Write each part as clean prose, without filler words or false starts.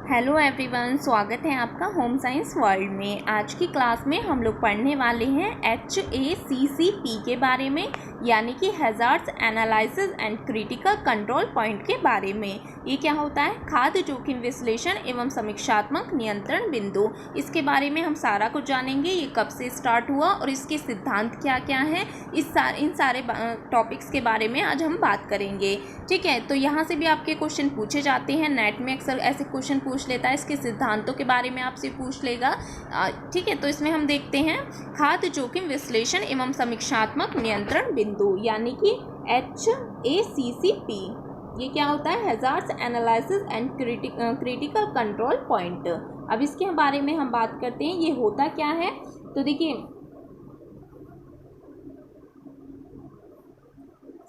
Hello everyone, स्वागत है आपका होम साइंस वर्ल्ड में। आज की क्लास में हम लोग पढ़ने वाले हैं HACCP के बारे में, यानी कि hazards analysis and critical control point के बारे में। ये क्या होता है? खाद्य जोखिम विश्लेषण एवं समीक्षात्मक नियंत्रण बिंदु। इसके बारे में हम सारा कुछ जानेंगे। ये कब से स्टार्ट हुआ और इसके सिद्धांत क्या क्या हैं, इन सारे टॉपिक्स के बारे में आज हम बात करेंगे। ठीक है, तो यहाँ से भी आपके क्वेश्चन पूछे जाते हैं। नेट में अक्सर ऐसे क्वेश्चन पूछ लेता है, इसके सिद्धांतों के बारे में आपसे पूछ लेगा। ठीक है, तो इसमें हम देखते हैं खाद्य जोखिम विश्लेषण एवं समीक्षात्मक नियंत्रण बिंदु, यानी कि HACCP। ये क्या होता है? Hazards analysis and critical control point. अब इसके बारे में हम बात करते हैं, ये होता क्या है। तो देखिए,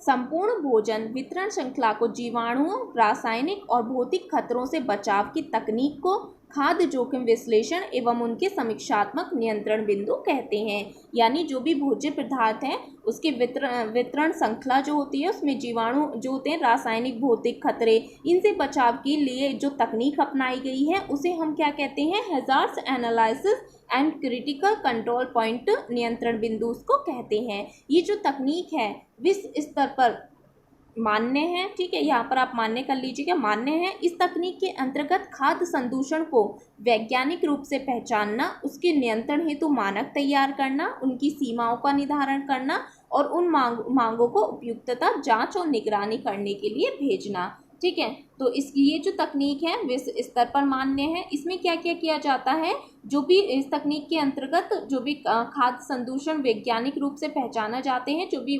संपूर्ण भोजन वितरण श्रृंखला को जीवाणुओं, रासायनिक और भौतिक खतरों से बचाव की तकनीक को खाद्य जोखिम विश्लेषण एवं उनके समीक्षात्मक नियंत्रण बिंदु कहते हैं। यानी जो भी भोज्य पदार्थ हैं उसके वितरण श्रृंखला जो होती है, उसमें जीवाणु जो होते हैं, रासायनिक भौतिक खतरे, इनसे बचाव के लिए जो तकनीक अपनाई गई है उसे हम क्या कहते हैं? Hazards analysis and critical control point नियंत्रण बिंदु उसको कहते हैं। ये जो तकनीक है विश्व स्तर पर मान्य है। ठीक है, यहाँ पर आप मान्य कर लीजिएगा, मान्य है। इस तकनीक के अंतर्गत खाद्य संदूषण को वैज्ञानिक रूप से पहचानना, उसके नियंत्रण हेतु मानक तैयार करना, उनकी सीमाओं का निर्धारण करना और उन मांगों को उपयुक्तता जांच और निगरानी करने के लिए भेजना। ठीक है, तो इसकी ये जो तकनीक है विश्व स्तर पर मान्य है। इसमें क्या क्या किया जाता है? जो भी इस तकनीक के अंतर्गत जो भी खाद्य संदूषण वैज्ञानिक रूप से पहचाना जाते हैं, जो भी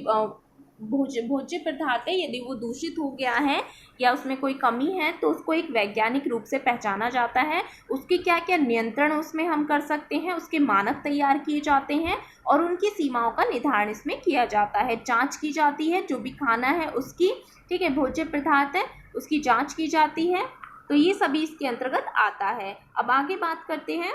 भोज्य पदार्थ है, यदि वो दूषित हो गया है या उसमें कोई कमी है तो उसको एक वैज्ञानिक रूप से पहचाना जाता है। उसके क्या क्या नियंत्रण उसमें हम कर सकते हैं, उसके मानक तैयार किए जाते हैं और उनकी सीमाओं का निर्धारण इसमें किया जाता है। जांच की जाती है, जो भी खाना है उसकी, ठीक है, भोज्य पदार्थ है उसकी जांच की जाती है। तो ये सभी इसके अंतर्गत आता है। अब आगे बात करते हैं,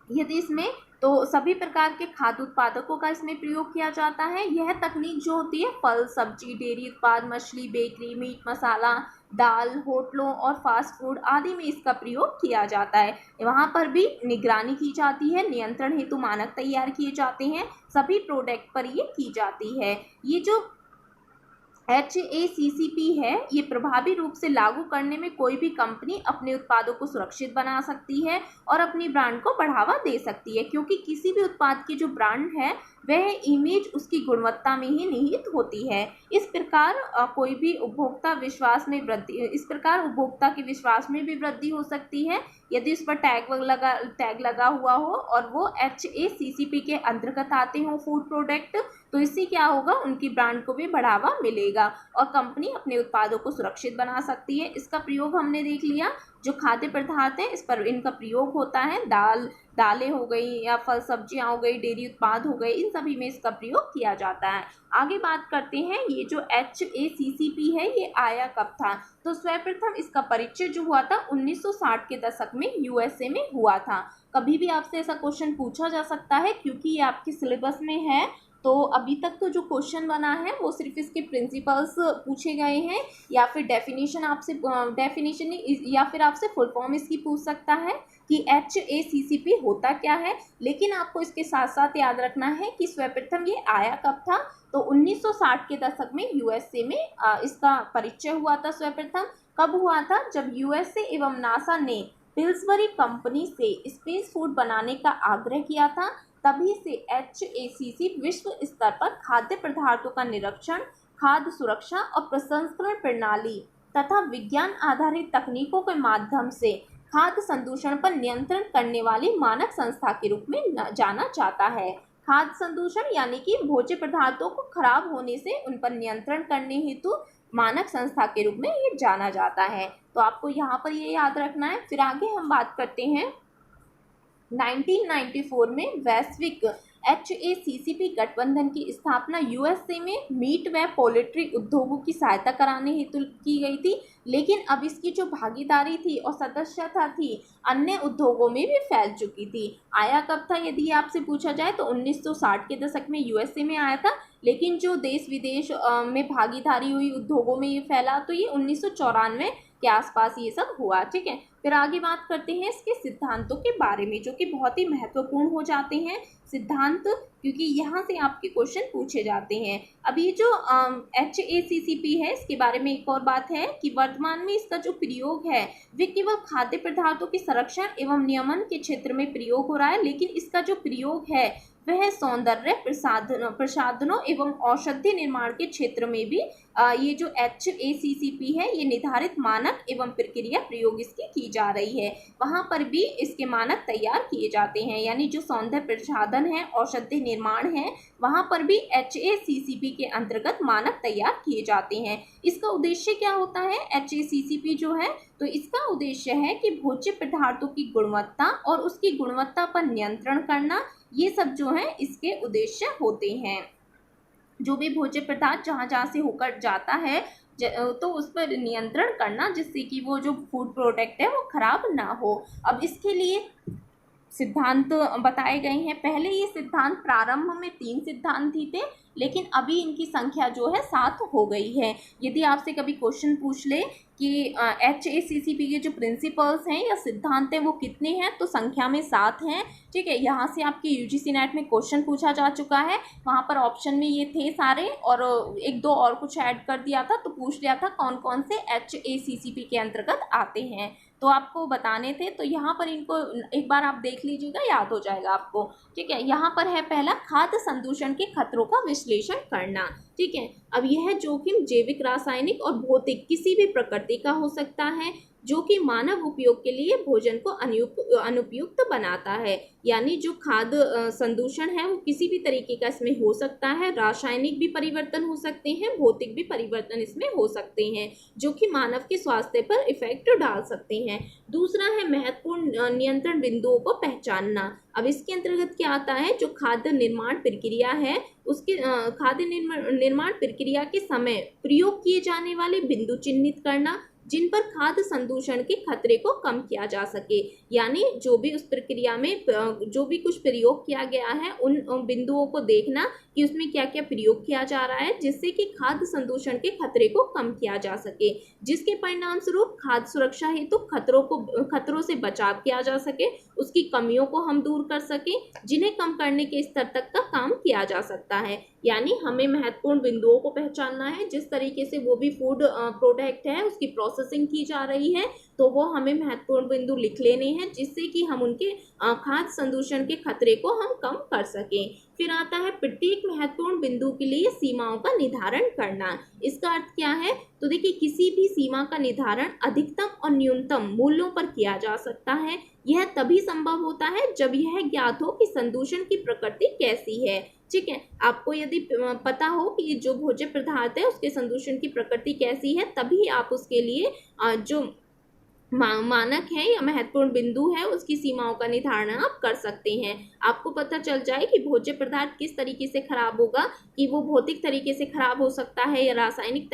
यदि इसमें तो सभी प्रकार के खाद्य उत्पादकों का इसमें प्रयोग किया जाता है। यह तकनीक जो होती है फल, सब्जी, डेयरी उत्पाद, मछली, बेकरी, मीट, मसाला, दाल, होटलों और फास्ट फूड आदि में इसका प्रयोग किया जाता है। वहाँ पर भी निगरानी की जाती है, नियंत्रण हेतु मानक तैयार किए जाते हैं, सभी प्रोडक्ट पर ये की जाती है। ये जो HACCP है, ये प्रभावी रूप से लागू करने में कोई भी कंपनी अपने उत्पादों को सुरक्षित बना सकती है और अपनी ब्रांड को बढ़ावा दे सकती है, क्योंकि किसी भी उत्पाद की जो ब्रांड है वह इमेज उसकी गुणवत्ता में ही निहित होती है। इस प्रकार कोई भी उपभोक्ता उपभोक्ता के विश्वास में भी वृद्धि हो सकती है यदि उस पर टैग लगा हुआ हो और वो HACCP के अंतर्गत आते हो फूड प्रोडक्ट, तो इससे क्या होगा? उनकी ब्रांड को भी बढ़ावा मिलेगा और कंपनी अपने उत्पादों को सुरक्षित बना सकती है। इसका प्रयोग हमने देख लिया, जो खाद्य पदार्थ है इस पर इनका प्रयोग होता है। दालें हो गई या फल सब्जियां हो गई, डेयरी उत्पाद हो गए, इन सभी में इसका प्रयोग किया जाता है। आगे बात करते हैं, ये जो HACCP है ये आया कब था? तो सर्वप्रथम इसका परिचय जो हुआ था 1960 के दशक में USA में हुआ था। कभी भी आपसे ऐसा क्वेश्चन पूछा जा सकता है, क्योंकि ये आपके सिलेबस में है। तो अभी तक तो जो क्वेश्चन बना है वो सिर्फ इसके प्रिंसिपल्स पूछे गए हैं, या फिर डेफिनेशन या फिर आपसे फुल फॉर्म इसकी पूछ सकता है कि HACCP होता क्या है। लेकिन आपको इसके साथ साथ याद रखना है कि सर्वप्रथम ये आया कब था? तो 1960 के दशक में USA में इसका परिचय हुआ था। सर्वप्रथम कब हुआ था? जब USA एवं नासा ने पिल्सबरी कंपनी से स्पेस फूड बनाने का आग्रह किया था। तभी से HACCP विश्व स्तर पर खाद्य पदार्थों का निरीक्षण, खाद्य सुरक्षा और प्रसंस्करण प्रणाली तथा विज्ञान आधारित तकनीकों के माध्यम से खाद्य संदूषण पर नियंत्रण करने वाली मानक संस्था के रूप में जाना जाता है। खाद्य संदूषण यानी कि भोज्य पदार्थों को खराब होने से उन पर नियंत्रण करने हेतु मानक संस्था के रूप में ये जाना जाता है। तो आपको यहाँ पर ये याद रखना है। फिर आगे हम बात करते हैं, 1994 में वैश्विक HACCP गठबंधन की स्थापना USA में मीट व पोल्ट्री उद्योगों की सहायता कराने हेतु की गई थी। लेकिन अब इसकी जो भागीदारी थी और सदस्यता थी अन्य उद्योगों में भी फैल चुकी थी। आया कब था यदि आपसे पूछा जाए तो 1960 के दशक में USA में आया था, लेकिन जो देश विदेश में भागीदारी हुई उद्योगों में ये फैला तो ये 1994 के आसपास ये सब हुआ। ठीक है, फिर आगे बात करते हैं इसके सिद्धांतों के बारे में, जो कि बहुत ही महत्वपूर्ण हो जाते हैं सिद्धांत, क्योंकि यहाँ से आपके क्वेश्चन पूछे जाते हैं। अब ये जो HACCP है, इसके बारे में एक और बात है कि वर्तमान में इसका जो प्रयोग है वे केवल खाद्य पदार्थों के संरक्षण एवं नियमन के क्षेत्र में प्रयोग हो रहा है, लेकिन इसका जो प्रयोग है वह सौंदर्य प्रसाधनों एवं औषधि निर्माण के क्षेत्र में भी ये जो HACCP है, ये निर्धारित मानक एवं प्रक्रिया प्रयोग इसकी की जा रही है, वहाँ पर भी इसके मानक तैयार किए जाते हैं। यानी जो सौंदर्य प्रसाधन है, औषधि निर्माण है, वहाँ पर भी HACCP के अंतर्गत मानक तैयार किए जाते हैं। इसका उद्देश्य क्या होता है? HACCP जो है, तो इसका उद्देश्य है कि भोज्य पदार्थों की गुणवत्ता और उसकी गुणवत्ता पर नियंत्रण करना, ये सब जो है इसके उद्देश्य होते हैं। जो भी भोज्य पदार्थ जहाँ से होकर जाता है तो उस पर नियंत्रण करना, जिससे कि वो जो फूड प्रोडक्ट है वो खराब ना हो। अब इसके लिए सिद्धांत बताए गए हैं। पहले ये सिद्धांत प्रारंभ में 3 सिद्धांत ही थे, लेकिन अभी इनकी संख्या जो है 7 हो गई है। यदि आपसे कभी क्वेश्चन पूछ ले कि HACCP के जो प्रिंसिपल्स हैं या सिद्धांत हैं वो कितने हैं, तो संख्या में 7 हैं। ठीक है, यहाँ से आपके UGC नेट में क्वेश्चन पूछा जा चुका है, वहाँ पर ऑप्शन में ये थे सारे, और 1-2 और कुछ ऐड कर दिया था, तो पूछ लिया था कौन कौन से HACCP के अंतर्गत आते हैं, तो आपको बताने थे। तो यहाँ पर इनको एक बार आप देख लीजिएगा, याद हो जाएगा आपको। ठीक है, यहाँ पर है पहला, खाद्य संदूषण के खतरों का विश्लेषण करना। ठीक है, अब यह जोखिम जैविक, रासायनिक और भौतिक किसी भी प्रकृति का हो सकता है, जो कि मानव उपयोग के लिए भोजन को अनुपयुक्त बनाता है। यानी जो खाद्य संदूषण है वो किसी भी तरीके का इसमें हो सकता है, रासायनिक भी परिवर्तन हो सकते हैं, भौतिक भी परिवर्तन इसमें हो सकते हैं, जो कि मानव के स्वास्थ्य पर इफेक्ट डाल सकते हैं। दूसरा है महत्वपूर्ण नियंत्रण बिंदुओं को पहचानना। अब इसके अंतर्गत क्या आता है? जो खाद्य निर्माण प्रक्रिया है, उसके खाद्य निर्माण प्रक्रिया के समय प्रयोग किए जाने वाले बिंदु चिन्हित करना, जिन पर खाद्य संदूषण के खतरे को कम किया जा सके। यानी जो भी उस प्रक्रिया में जो भी कुछ प्रयोग किया गया है, उन बिंदुओं को देखना कि उसमें क्या क्या प्रयोग किया जा रहा है, जिससे कि खाद्य संदूषण के खतरे को कम किया जा सके, जिसके परिणाम स्वरूप खाद्य सुरक्षा हेतु खतरों से बचाव किया जा सके, उसकी कमियों को हम दूर कर सके, जिन्हें कम करने के स्तर तक का काम किया जा सकता है। यानी हमें महत्वपूर्ण बिंदुओं को पहचानना है, जिस तरीके से वो भी फूड प्रोडक्ट है उसकी प्रोसेसिंग की जा रही है, तो वो हमें महत्वपूर्ण बिंदु लिख लेने हैं, जिससे कि हम उनके खाद्य संदूषण के खतरे को हम कम कर सकें। फिर आता है प्रत्येक महत्वपूर्ण बिंदु के लिए सीमाओं का निर्धारण करना। इसका अर्थ क्या है? तो देखिए, किसी भी सीमा का निर्धारण अधिकतम और न्यूनतम मूल्यों पर किया जा सकता है। यह तभी संभव होता है जब यह ज्ञात हो कि संदूषण की प्रकृति कैसी है। ठीक है, आपको यदि पता हो कि जो भोज्य पदार्थ है उसके संदूषण की प्रकृति कैसी है, तभी आप उसके लिए जो मानक है या महत्वपूर्ण बिंदु है उसकी सीमाओं का निर्धारण आप कर सकते हैं। आपको पता चल जाए कि भोज्य पदार्थ किस तरीके से खराब होगा, कि वो भौतिक तरीके से खराब हो सकता है या रासायनिक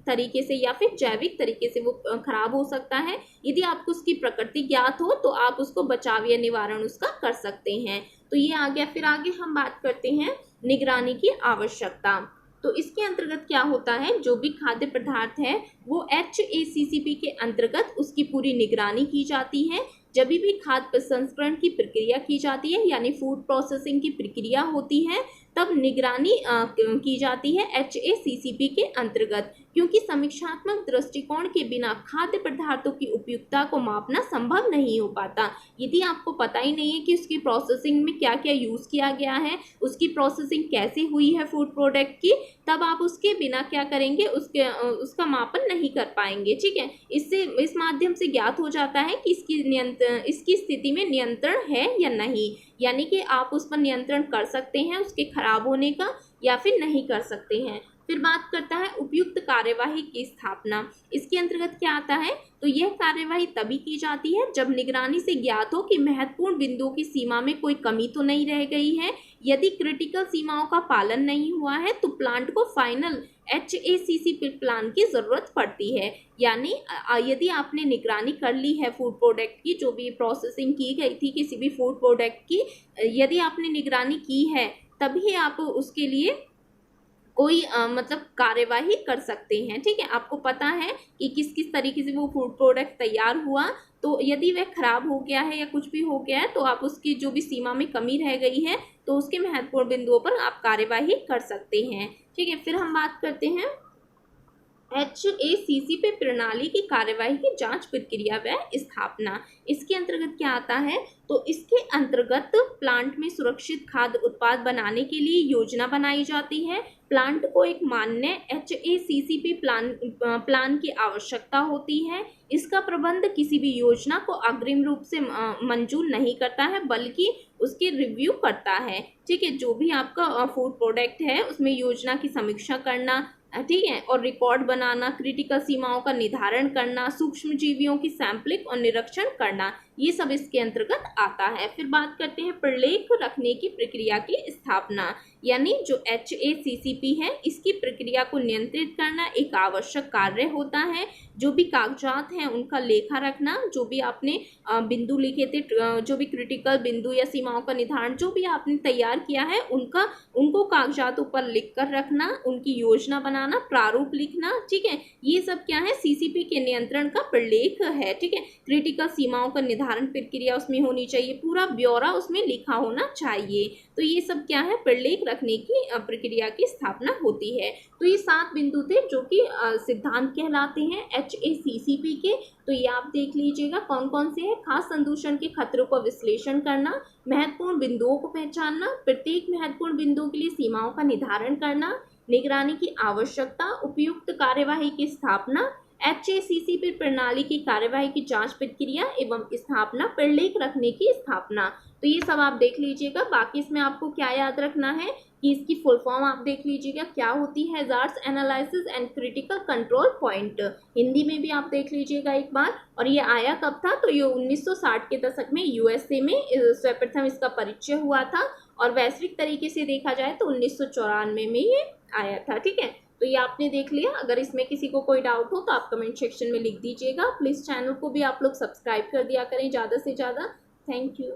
तरीके से या फिर जैविक तरीके से वो खराब हो सकता है। यदि आपको उसकी प्रकृति ज्ञात हो तो आप उसको बचाव या निवारण उसका कर सकते हैं। तो ये आ गया। फिर आगे हम बात करते हैं निगरानी की आवश्यकता। तो इसके अंतर्गत क्या होता है? जो भी खाद्य पदार्थ है वो HACCP के अंतर्गत उसकी पूरी निगरानी की जाती है। जब भी खाद्य प्रसंस्करण की प्रक्रिया की जाती है, यानी फूड प्रोसेसिंग की प्रक्रिया होती है, तब निगरानी की जाती है HACCP के अंतर्गत, क्योंकि समीक्षात्मक दृष्टिकोण के बिना खाद्य पदार्थों की उपयुक्तता को मापना संभव नहीं हो पाता। यदि आपको पता ही नहीं है कि उसकी प्रोसेसिंग में क्या क्या यूज़ किया गया है, उसकी प्रोसेसिंग कैसे हुई है फूड प्रोडक्ट की, तब आप उसके बिना क्या करेंगे, उसका मापन नहीं कर पाएंगे। ठीक है, इस माध्यम से ज्ञात हो जाता है कि इसकी स्थिति में नियंत्रण है या नहीं, यानी कि आप उस पर नियंत्रण कर सकते हैं उसके खराब होने का या फिर नहीं कर सकते हैं। फिर बात करता है उपयुक्त कार्यवाही की स्थापना। इसके अंतर्गत क्या आता है? तो यह कार्यवाही तभी की जाती है जब निगरानी से ज्ञात हो कि महत्वपूर्ण बिंदुओं की सीमा में कोई कमी तो नहीं रह गई है। यदि क्रिटिकल सीमाओं का पालन नहीं हुआ है तो प्लांट को फाइनल HACCP प्लान की जरूरत पड़ती है। यानी यदि आपने निगरानी कर ली है फूड प्रोडक्ट की, जो भी प्रोसेसिंग की गई थी किसी भी फूड प्रोडक्ट की, यदि आपने निगरानी की है, तभी आप उसके लिए कोई मतलब कार्यवाही कर सकते हैं। ठीक है, आपको पता है कि किस किस तरीके से वो फूड प्रोडक्ट तैयार हुआ, तो यदि वह खराब हो गया है या कुछ भी हो गया है तो आप उसकी जो भी सीमा में कमी रह गई है तो उसके महत्वपूर्ण बिंदुओं पर आप कार्यवाही कर सकते हैं। ठीक है, फिर हम बात करते हैं HACCP प्रणाली की कार्यवाही की जांच प्रक्रिया व स्थापना। इसके अंतर्गत क्या आता है, तो इसके अंतर्गत प्लांट में सुरक्षित खाद्य उत्पाद बनाने के लिए योजना बनाई जाती है। प्लांट को एक मान्य HACCP प्लान की आवश्यकता होती है। इसका प्रबंध किसी भी योजना को अग्रिम रूप से मंजूर नहीं करता है, बल्कि उसकी रिव्यू करता है। ठीक है, जो भी आपका फूड प्रोडक्ट है उसमें योजना की समीक्षा करना, ठीक है, और रिकॉर्ड बनाना, क्रिटिकल सीमाओं का निर्धारण करना, सूक्ष्म जीवियों की सैंपलिंग और निरीक्षण करना, ये सब इसके अंतर्गत आता है। फिर बात करते हैं प्रलेख रखने की प्रक्रिया की स्थापना, यानी जो HACCP है इसकी प्रक्रिया को नियंत्रित करना एक आवश्यक कार्य होता है। जो भी कागजात हैं उनका लेखा रखना, जो भी आपने बिंदु लिखे थे, जो भी क्रिटिकल बिंदु या सीमाओं का निर्धारण जो भी आपने तैयार किया है उनको कागजातों पर लिख कर रखना, उनकी योजना बनाना, प्रारूप लिखना। ठीक है, ये सब क्या है, CCP के नियंत्रण का प्रलेख है। ठीक है, क्रिटिकल सीमाओं का निर्धारण प्रक्रिया उसमें होनी चाहिए, पूरा ब्यौरा उसमें लिखा होना चाहिए। तो ये सब क्या है, प्रलेख रखने की प्रक्रिया की स्थापना होती है। तो ये 7 बिंदु थे जो कि सिद्धांत कहलाते हैं HACCP के। तो ये आप देख लीजिएगा कौन कौन से हैं। खास संदूषण के खतरों का विश्लेषण करना, महत्वपूर्ण बिंदुओं को पहचानना, प्रत्येक महत्वपूर्ण बिंदु के लिए सीमाओं का निर्धारण करना, निगरानी की आवश्यकता, उपयुक्त कार्यवाही की स्थापना, HACCP प्रणाली की कार्यवाही की जांच प्रक्रिया एवं स्थापना, प्रलेख रखने की स्थापना। तो ये सब आप देख लीजिएगा। बाकी इसमें आपको क्या याद रखना है कि इसकी फुल फॉर्म आप देख लीजिएगा क्या होती है, hazards analysis and critical control point. Hindi में भी आप देख लीजिएगा एक बार। और ये आया कब था, तो ये 1960 के दशक में USA में सर्वप्रथम इसका परिचय हुआ था, और वैश्विक तरीके से देखा जाए तो 1994 में ये आया था। ठीक है, तो ये आपने देख लिया। अगर इसमें किसी को कोई डाउट हो तो आप कमेंट सेक्शन में लिख दीजिएगा। प्लीज़ चैनल को भी आप लोग सब्सक्राइब कर दिया करें ज़्यादा से ज़्यादा। Thank you.